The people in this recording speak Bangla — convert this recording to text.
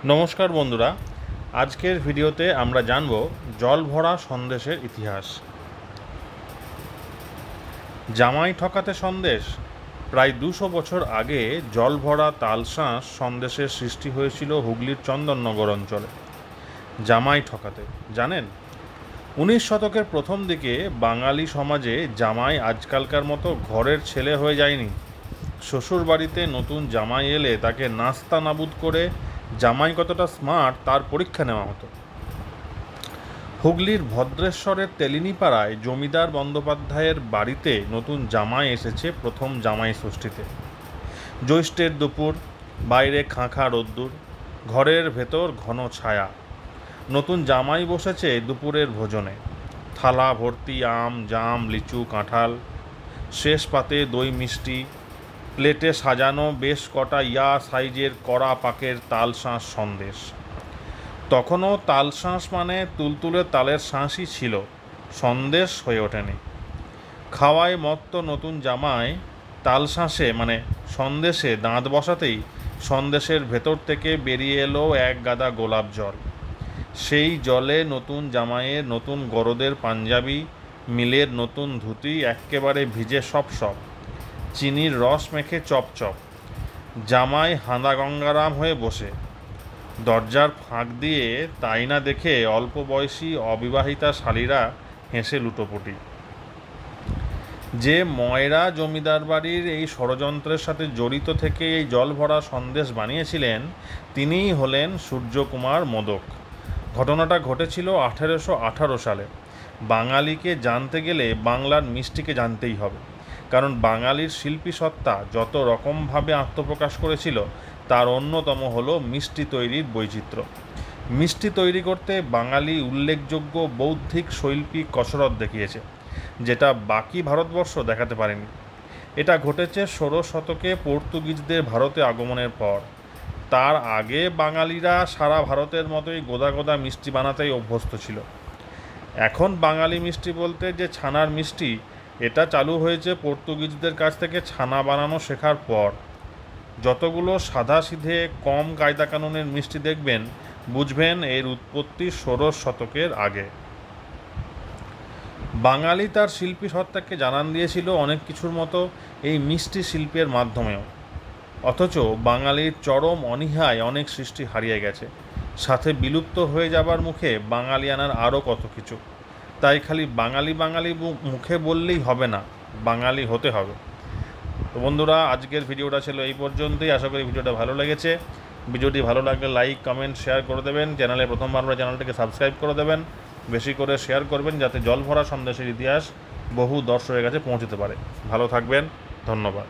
নমস্কার বন্ধুরা, আজকের ভিডিওতে আমরা জানব জল ভরা সন্দেশের ইতিহাস। জামাই ঠকাতে সন্দেশ। প্রায় 200 বছর আগে জল ভরা তালশাঁস সন্দেশের সৃষ্টি হয়েছিল হুগলির চন্দননগর অঞ্চলে। জামাই ঠকাতে জানেন, 19 শতকের প্রথম দিকে বাঙালি সমাজে জামাই আজকালকার মতো ঘরের ছেলে হয়ে যায়নি। শ্বশুর বাড়িতে নতুন জামাই এলে তাকে নাস্তা নাবুদ করে জামাই কতটা স্মার্ট তার পরীক্ষা নেওয়া হতো। হুগলির ভদ্রেশ্বরের তেলিনীপাড়ায় জমিদার বন্দ্যোপাধ্যায়ের বাড়িতে নতুন জামাই এসেছে প্রথম জামাই ষষ্ঠীতে। জ্যৈষ্ঠের দুপুর, বাইরে খাঁখা রোদ্দুর, ঘরের ভেতর ঘন ছায়া। নতুন জামাই বসেছে দুপুরের ভোজনে। থালা ভর্তি আম, জাম, লিচু, কাঁঠাল, শেষ পাতে দই মিষ্টি, প্লেটে সাজানো বেশ কটা সাইজের কড়া পাকের তালশাঁস সন্দেশ। তখনও তালশাঁস মানে তুলতুলে তালের শাঁসই ছিল, সন্দেশ হয়ে ওঠেনি। খাওয়ায় মত্ত নতুন জামাই তালশাঁসে মানে সন্দেশে দাঁত বসাতেই সন্দেশের ভেতর থেকে বেরিয়ে এলো এক গাদা গোলাপ জল। সেই জলে নতুন জামাইয়ের নতুন গরদের পাঞ্জাবি, মিলের নতুন ধুতি এক্কেবারে ভিজে সব। চিনির রস মেখে চপচপ। জামাই হাঁদা গঙ্গারাম হয়ে বসে, দরজার ফাঁক দিয়ে তাই না দেখে অল্প বয়সী অবিবাহিতা শালীরা হেসে লুটোপুটি। যে ময়রা জমিদার বাড়ির এই ষড়যন্ত্রের সাথে জড়িত থেকে এই জল ভরা সন্দেশ বানিয়েছিলেন, তিনিই হলেন সূর্যকুমার মোদক। ঘটনাটা ঘটেছিল 1818 সালে। বাঙালিকে জানতে গেলে বাংলার মিষ্টিকে জানতেই হবে, কারণ বাঙালির শিল্পী সত্তা যত রকমভাবে আত্মপ্রকাশ করেছিল তার অন্যতম হলো মিষ্টি তৈরির বৈচিত্র্য। মিষ্টি তৈরি করতে বাঙালি উল্লেখযোগ্য বৌদ্ধিক শৈল্পিক কসরত দেখিয়েছে, যেটা বাকি ভারতবর্ষ দেখাতে পারেনি। এটা ঘটেছে 16 শতকে পর্তুগিজদের ভারতে আগমনের পর। তার আগে বাঙালিরা সারা ভারতের মতোই গোদা গোদা মিষ্টি বানাতেই অভ্যস্ত ছিল। এখন বাঙালি মিষ্টি বলতে যে ছানার মিষ্টি, এটা চালু হয়েছে পর্তুগিজদের কাছ থেকে ছানা বানানো শেখার পর। যতগুলো সাদাসিধে কম কায়দা কানুনের মিষ্টি দেখবেন, বুঝবেন এর উৎপত্তি 16 শতকের আগে। বাঙালি তার শিল্পী সত্তাকে জানান দিয়েছিল অনেক কিছুর মতো এই মিষ্টি শিল্পের মাধ্যমেও। অথচ বাঙালির চরম অনীহায় অনেক সৃষ্টি হারিয়ে গেছে, সাথে বিলুপ্ত হয়ে যাবার মুখে বাঙালিয়ানার আরও কত কিছু। তাই খালি বাঙালি বাঙালি মুখে বললেই হবে না, বাঙালি হতে হবে। তো বন্ধুরা, আজকের ভিডিওটা ছিল এই পর্যন্তই। আশা করি ভিডিওটা ভালো লেগেছে। ভিডিওটি ভালো লাগলে লাইক, কমেন্ট, শেয়ার করে দেবেন। চ্যানেলে প্রথমবার আমরা চ্যানেলটিকে সাবস্ক্রাইব করে দেবেন। বেশি করে শেয়ার করবেন যাতে জল ভরা সন্দেশের ইতিহাস বহু দর্শকের কাছে পৌঁছতে পারে। ভালো থাকবেন, ধন্যবাদ।